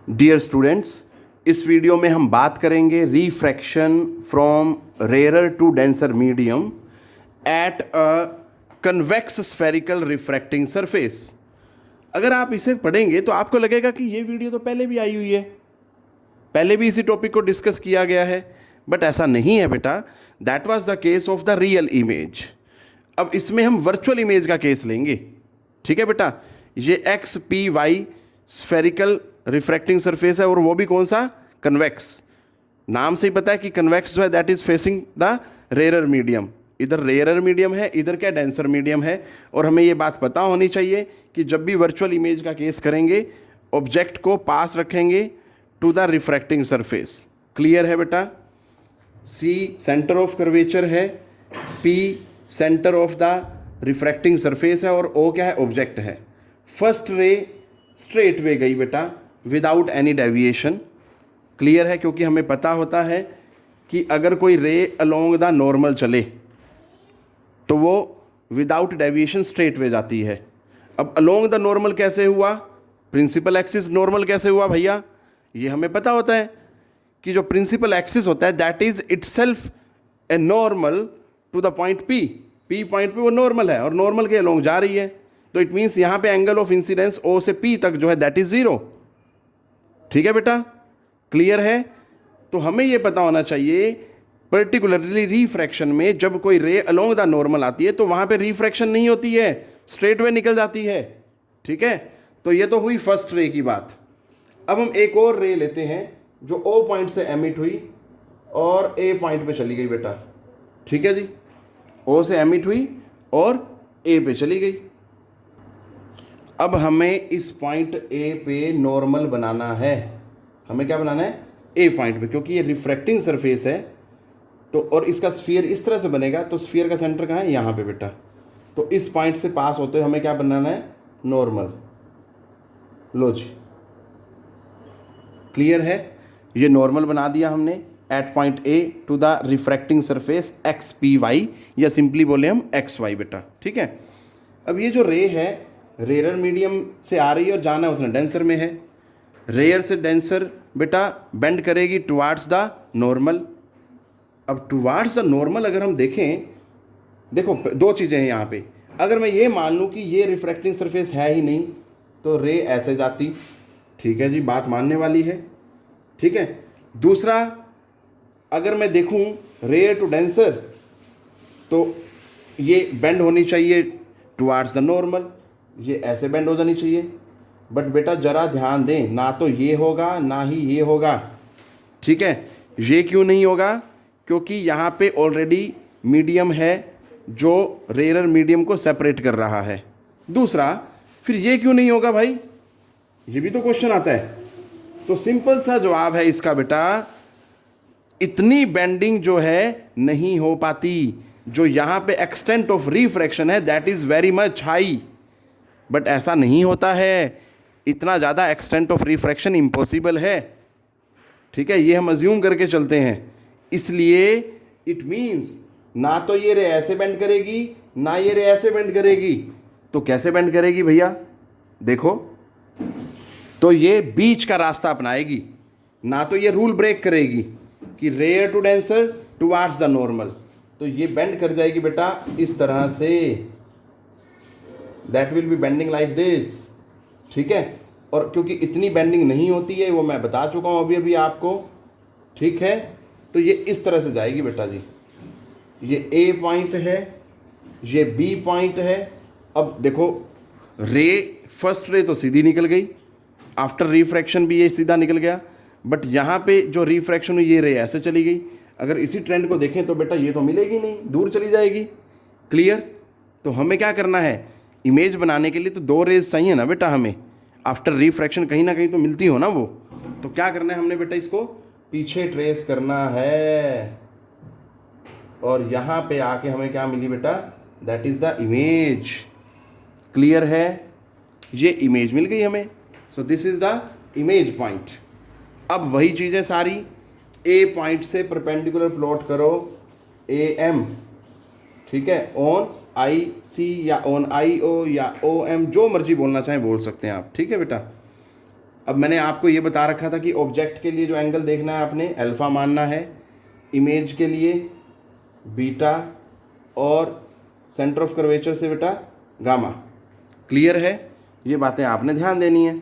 Dear students, इस video में हम बात करेंगे refraction from rare to denser medium at a convex spherical refracting surface. अगर आप इसे पढ़ेंगे तो आपको लगेगा कि ये वीडियो तो पहले भी आई हुई है, पहले भी इसी टॉपिक को डिस्कस किया गया है, बट ऐसा नहीं है बेटा। That was the case of the real image. अब इसमें हम वर्चुअल इमेज का केस लेंगे, ठीक है बेटा। ये X P Y spherical refracting surface है और वो भी कौन सा, कन्वेक्स। नाम से ही पता है कि कन्वेक्स जो है that is facing the rarer medium. इधर रेयरर मीडियम है, इधर क्या डेंसर मीडियम है। और हमें ये बात पता होनी चाहिए कि जब भी वर्चुअल इमेज का केस करेंगे ऑब्जेक्ट को पास रखेंगे to the refracting surface. Clear है बेटा। सी सेंटर ऑफ कर्वेचर है, P centre of the refracting surface है और ओ क्या है, ऑब्जेक्ट है। फर्स्ट रे स्ट्रेट वे गई बेटा विदाउट एनी डेविएशन। क्लियर है, क्योंकि हमें पता होता है कि अगर कोई रे अलोंग द नॉर्मल चले तो वो विदाउट डेविएशन स्ट्रेट वे जाती है। अब अलोंग द नॉर्मल कैसे हुआ, प्रिंसिपल एक्सिस नॉर्मल कैसे हुआ भैया, ये हमें पता होता है कि जो प्रिंसिपल एक्सिस होता है that is itself a normal to the point P. P point पे वो नॉर्मल है और नॉर्मल के अलोंग जा रही है, तो इट मीन्स यहाँ पे एंगल ऑफ इंसिडेंस ओ से पी तक जो है दैट इज जीरो। ठीक है बेटा, क्लियर है। तो हमें ये पता होना चाहिए पर्टिकुलरली रिफ्रैक्शन में जब कोई रे अलोंग द नॉर्मल आती है तो वहाँ पे रिफ्रैक्शन नहीं होती है, स्ट्रेट वे निकल जाती है। ठीक है, तो ये तो हुई फर्स्ट रे की बात। अब हम एक और रे लेते हैं जो ओ पॉइंट से एमिट हुई और ए पॉइंट पे चली गई बेटा। ठीक है जी, ओ से एमिट हुई और ए पे चली गई। अब हमें इस पॉइंट ए पे नॉर्मल बनाना है। हमें क्या बनाना है, ए पॉइंट पे, क्योंकि ये रिफ्रैक्टिंग सरफेस है तो, और इसका स्फीयर इस तरह से बनेगा तो स्फीयर का सेंटर कहाँ है, यहाँ पे बेटा। तो इस पॉइंट से पास होते हुए हमें क्या बनाना है, नॉर्मल। लो जी, क्लियर है। ये नॉर्मल बना दिया हमने at point A to the refracting surface X P Y, या सिंपली बोले हम एक्स वाई बेटा। ठीक है, अब ये जो रे है रेयर मीडियम से आ रही है और जाना है उसने डेंसर में है। रेयर से डेंसर बेटा बेंड करेगी टुवार्ड्स द नॉर्मल। अब टुवार्ड्स द नॉर्मल अगर हम देखें, देखो दो चीज़ें हैं यहाँ पे। अगर मैं ये मान लूँ कि ये रिफ्रैक्टिंग सरफेस है ही नहीं तो रे ऐसे जाती। ठीक है जी, बात मानने वाली है। ठीक है, दूसरा अगर मैं देखूँ रेयर टू डेंसर तो ये बेंड होनी चाहिए टुवार्ड्स द नॉर्मल, ये ऐसे बेंड हो जानी चाहिए। बट बेटा जरा ध्यान दें, ना तो ये होगा ना ही ये होगा। ठीक है, ये क्यों नहीं होगा, क्योंकि यहाँ पे ऑलरेडी मीडियम है जो रेयर मीडियम को सेपरेट कर रहा है। दूसरा फिर ये क्यों नहीं होगा भाई, ये भी तो क्वेश्चन आता है। तो सिंपल सा जवाब है इसका बेटा, इतनी बेंडिंग जो है नहीं हो पाती। जो यहाँ पे एक्सटेंट ऑफ रिफ्रैक्शन है that is very much high, but ऐसा नहीं होता है। इतना ज़्यादा एक्सटेंट ऑफ रिफ्रैक्शन इम्पॉसिबल है। ठीक है, ये हम अज्यूम करके चलते हैं। इसलिए इट मीन्स ना तो ये रे ऐसे बेंड करेगी ना ये रे ऐसे बेंड करेगी। तो कैसे बेंड करेगी भैया, देखो, तो ये बीच का रास्ता अपनाएगी। ना तो ये रूल ब्रेक करेगी कि rare to denser towards the normal, तो ये बेंड कर जाएगी बेटा इस तरह से, that will be bending like this. ठीक है, और क्योंकि इतनी बेंडिंग नहीं होती है वो मैं बता चुका हूँ अभी अभी आपको। ठीक है, तो ये इस तरह से जाएगी बेटा जी। ये ए पॉइंट है, ये बी पॉइंट है। अब देखो रे, फर्स्ट रे तो सीधी निकल गई, आफ्टर रिफ्रैक्शन भी ये सीधा निकल गया, बट यहाँ पे जो रिफ्रैक्शन हुई ये रे ऐसे चली गई। अगर इसी ट्रेंड को देखें तो बेटा ये तो मिलेगी नहीं, दूर चली जाएगी। क्लियर। तो हमें क्या करना है, इमेज बनाने के लिए तो दो रेज चाहिए ना बेटा हमें, आफ्टर रिफ्रैक्शन कहीं ना कहीं तो मिलती हो ना वो। तो क्या करना है हमने बेटा, इसको पीछे ट्रेस करना है और यहाँ पे आके हमें क्या मिली बेटा, that is the image. Clear है, ये इमेज मिल गई हमें। So this is the image point. अब वही चीज़ें सारी, ए पॉइंट से परपेंडिकुलर प्लॉट करो ए एम। ठीक है, ऑन आई सी या ऑन आई ओ या ओ एम, जो मर्जी बोलना चाहें बोल सकते हैं आप। ठीक है बेटा, अब मैंने आपको ये बता रखा था कि ऑब्जेक्ट के लिए जो एंगल देखना है आपने अल्फ़ा मानना है, इमेज के लिए बीटा और सेंटर ऑफ कर्वेचर से बेटा गामा। क्लियर है? ये बातें आपने ध्यान देनी है।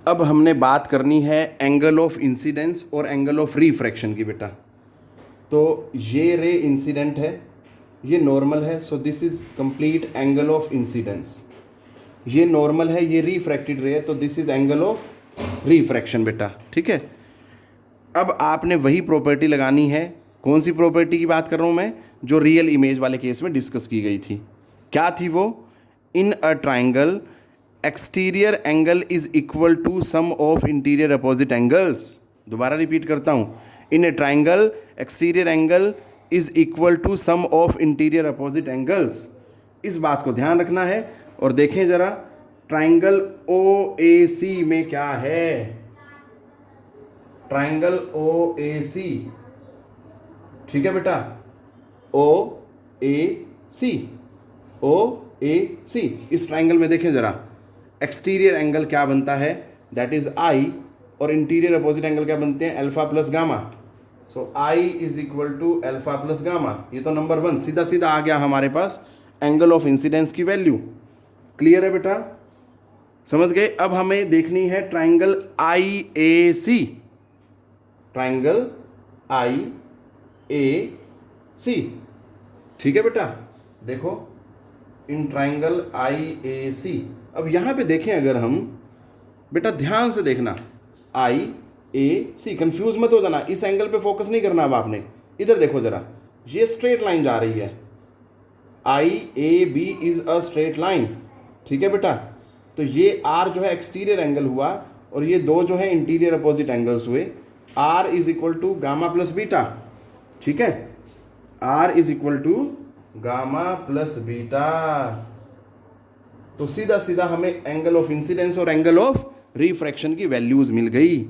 अब हमने बात करनी है एंगल ऑफ इंसिडेंस और एंगल ऑफ रिफ्रैक्शन की बेटा। तो ये रे इंसिडेंट है, ये नॉर्मल है, so this is complete angle of incidence. ये नॉर्मल है, ये रिफ्रैक्टेड रे है, तो this is angle of refraction बेटा। ठीक है, अब आपने वही प्रॉपर्टी लगानी है। कौन सी प्रॉपर्टी की बात कर रहा हूँ मैं? जो रियल इमेज वाले केस में डिस्कस की गई थी। क्या थी वो? In a triangle exterior angle is equal to sum of interior opposite angles. दोबारा रिपीट करता हूँ, in a triangle exterior angle is equal to sum of interior opposite angles. इस बात को ध्यान रखना है। और देखें जरा, ट्राइंगल ओ ए सी में क्या है? ट्राइंगल ओ ए सी, ठीक है बेटा, ओ ए सी, ओ ए सी। इस ट्राइंगल में देखें जरा, एक्सटीरियर एंगल क्या बनता है? दैट इज आई, और इंटीरियर अपोजिट एंगल क्या बनते हैं? Alpha plus gamma. So I is equal to alpha plus gamma. ये तो नंबर 1 सीधा सीधा आ गया हमारे पास एंगल ऑफ इंसिडेंस की वैल्यू। क्लियर है बेटा? समझ गए? अब हमें देखनी है triangle I A C. Triangle I ए सी, ठीक है बेटा। देखो, इन ट्राइंगल आई ए सी। अब यहां पे देखें अगर हम, बेटा ध्यान से देखना, आई ए सी, कंफ्यूज मत हो जाना, इस एंगल पे फोकस नहीं करना। अब आपने इधर देखो जरा, ये स्ट्रेट लाइन जा रही है, I A B is a straight line, ठीक है बेटा। तो ये आर जो है एक्सटीरियर एंगल हुआ, और ये दो जो है इंटीरियर अपोजिट एंगल्स हुए। R is equal to gamma plus beta, ठीक है, R is equal to gamma plus beta. तो सीधा सीधा हमें एंगल ऑफ इंसिडेंस और एंगल ऑफ रिफ्रैक्शन की वैल्यूज मिल गई।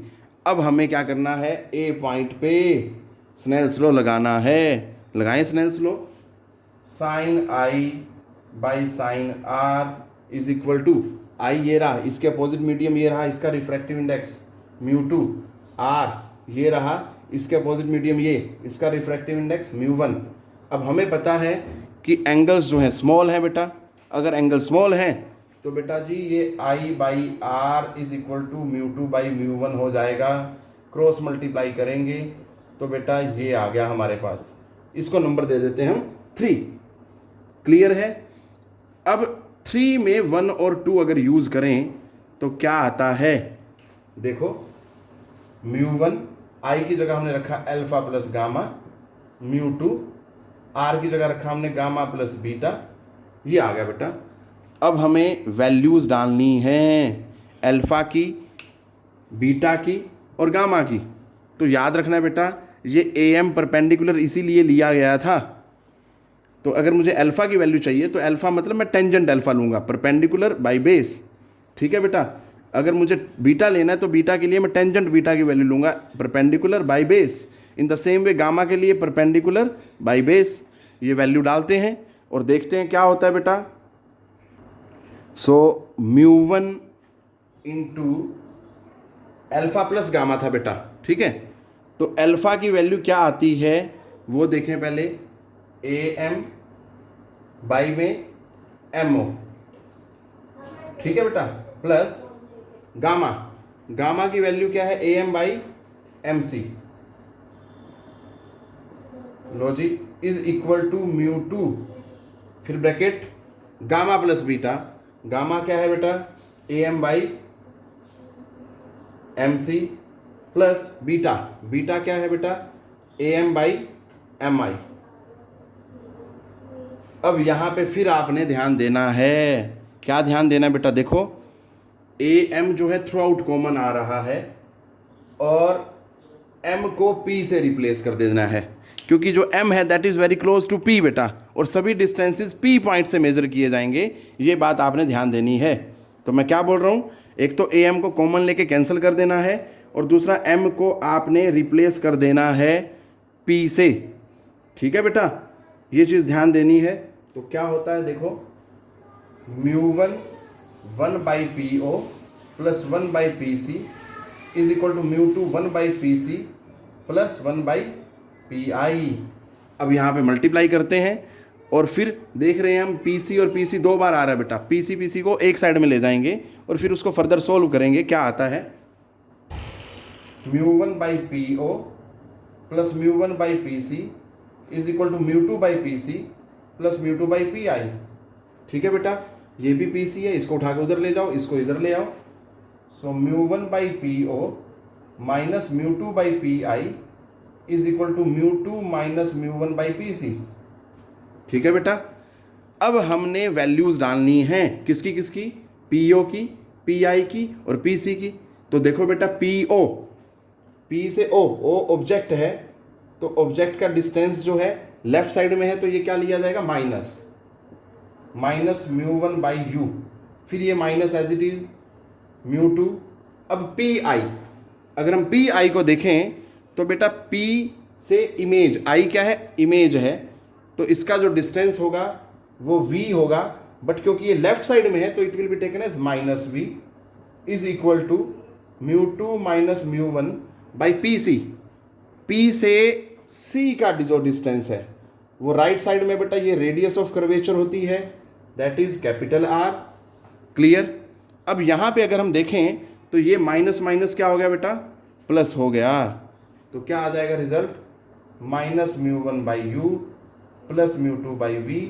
अब हमें क्या करना है? ए पॉइंट पे स्नेल्स लॉ लगाना है। लगाएं Snell's law. Sine I by sine R is equal to, I ये रहा, इसके अपोजिट मीडियम ये रहा, इसका रिफ्रैक्टिव इंडेक्स μ2, आर ये रहा, इसके अपोजिट मीडियम ये, इसका रिफ्रैक्टिव इंडेक्स μ1। अब हमें पता है कि एंगल्स जो हैं स्मॉल हैं बेटा। अगर एंगल स्मॉल हैं तो बेटा जी ये I by R is equal to μ2 by μ1 हो जाएगा। क्रॉस मल्टीप्लाई करेंगे तो बेटा ये आ गया हमारे पास। इसको नंबर दे देते हैं हम 3। क्लियर है? अब 3 में 1 और 2 अगर यूज़ करें तो क्या आता है? देखो, μ1 आई की जगह हमने रखा अल्फा प्लस गामा, μ2 आर की जगह रखा हमने गामा प्लस बीटा, ये आ गया बेटा। अब हमें वैल्यूज़ डालनी हैं अल्फा की, बीटा की और गामा की। तो याद रखना है बेटा, ये ए एम परपेंडिकुलर इसीलिए लिया गया था। तो अगर मुझे अल्फा की वैल्यू चाहिए तो अल्फा मतलब मैं टेंजेंट अल्फा लूँगा, परपेंडिकुलर बाई बेस, ठीक है बेटा। अगर मुझे बीटा लेना है तो बीटा के लिए मैं टेंजेंट बीटा की वैल्यू लूँगा, perpendicular by base. In the same way gamma के लिए परपेंडिकुलर बाई बेस। ये वैल्यू डालते हैं और देखते हैं क्या होता है बेटा। सो μ1 इंटू अल्फा प्लस गामा था बेटा, ठीक है। तो अल्फा की वैल्यू क्या आती है वो देखें पहले, ए एम बाई में एम ओ, ठीक है बेटा, प्लस गामा, गामा की वैल्यू क्या है? A M by M C, लो जी, इज इक्वल टू μ2, फिर bracket gamma plus beta. Gamma क्या है बेटा? A M by M C plus beta, beta क्या है बेटा? A M by M I. अब यहाँ पे फिर आपने ध्यान देना है, क्या ध्यान देना है बेटा? देखो, ए एम जो है थ्रू आउट कॉमन आ रहा है और एम को पी से रिप्लेस कर देना है, क्योंकि जो m है that is very close to p बेटा, और सभी डिस्टेंसेस p पॉइंट से मेजर किए जाएंगे। ये बात आपने ध्यान देनी है। तो मैं क्या बोल रहा हूँ, एक तो am को कॉमन लेके कैंसिल कर देना है और दूसरा m को आपने रिप्लेस कर देना है p से, ठीक है बेटा, ये चीज़ ध्यान देनी है। तो क्या होता है देखो, μ1 1 by P O plus 1 by P C is equal to mu two 1/PC plus 1/PI। अब यहाँ पे मल्टीप्लाई करते हैं और फिर देख रहे हैं हम PC और PC 2 बार आ रहा है बेटा। PC को एक साइड में ले जाएंगे और फिर उसको फर्दर सोल्व करेंगे। क्या आता है, mu 1/PO plus mu 1/PC is equal to mu 2/PC plus mu 2/PI। ठीक है बेटा, ये भी PC है, इसको उठा के उधर ले जाओ, इसको इधर ले आओ। So mu 1/PO minus mu 2/PI is equal to mu 2 minus mu 1/PC। ठीक है बेटा, अब हमने वैल्यूज डालनी हैं किसकी किसकी, PO की, PI की और PC की। तो देखो बेटा, PO, P से O ऑब्जेक्ट है, तो ऑब्जेक्ट का डिस्टेंस जो है लेफ्ट साइड में है, तो ये क्या लिया जाएगा, माइनस म्यू 1/U, फिर ये minus as it is mu 2। अब PI, अगर हम PI को देखें तो बेटा P से इमेज, I क्या है, इमेज है, तो इसका जो डिस्टेंस होगा वो V होगा, बट क्योंकि ये लेफ्ट साइड में है तो it will be taken as -V is equal to mu 2 minus mu 1/PC। P से C का जो डिस्टेंस है वो राइट साइड में बेटा ये रेडियस ऑफ कर्वेचर होती है, that is capital R। Clear. अब यहाँ पे अगर हम देखें तो ये माइनस माइनस क्या हो गया बेटा, प्लस हो गया। तो क्या आ जाएगा result, minus mu 1/U plus mu 2/V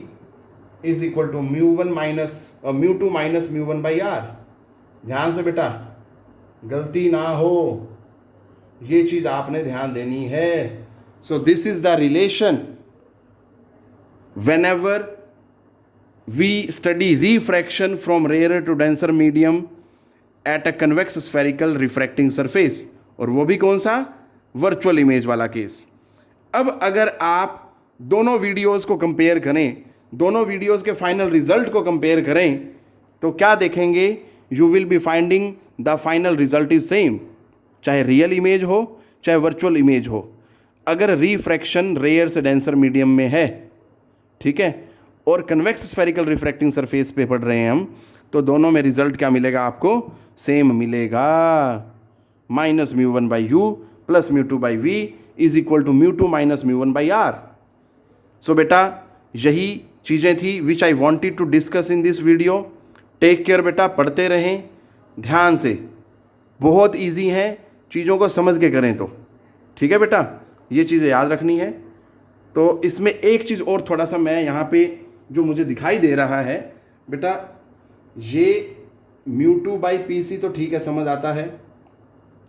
is equal to mu 2 minus mu 1/R। ध्यान से बेटा, गलती ना हो, ये चीज आपने ध्यान देनी है। So this is the relation whenever we study refraction from rarer to denser medium at a convex spherical refracting surface, और वो भी कौन सा, वर्चुअल इमेज वाला केस। अब अगर आप दोनों वीडियोस को कंपेयर करें, दोनों वीडियोस के फाइनल रिजल्ट को कंपेयर करें, तो क्या देखेंगे, you will be finding the final result is same, चाहे रियल इमेज हो चाहे वर्चुअल इमेज हो। अगर रिफ्रैक्शन रेयर से डेंसर मीडियम में है, ठीक है, और कन्वेक्स स्फेरिकल रिफ्रैक्टिंग सरफेस पे पढ़ रहे हैं हम, तो दोनों में रिजल्ट क्या मिलेगा आपको, सेम मिलेगा, minus mu 1/U plus mu 2/V is equal to mu 2 minus mu 1/R। So बेटा यही चीज़ें थी which I wanted to discuss in this video. Take care बेटा, पढ़ते रहें ध्यान से, बहुत ईजी हैं, चीज़ों को समझ के करें तो। ठीक है बेटा, ये चीज़ें याद रखनी है। तो इसमें एक चीज़ और थोड़ा सा मैं यहाँ पे जो मुझे दिखाई दे रहा है बेटा, ये म्यू 2/PC तो ठीक है, समझ आता है,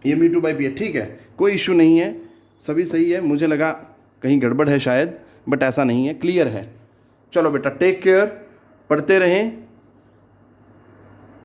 ये म्यू 2/P है, ठीक है, कोई इशू नहीं है, सभी सही है। मुझे लगा कहीं गड़बड़ है शायद, बट ऐसा नहीं है, क्लियर है। चलो बेटा टेक केयर, पढ़ते रहें,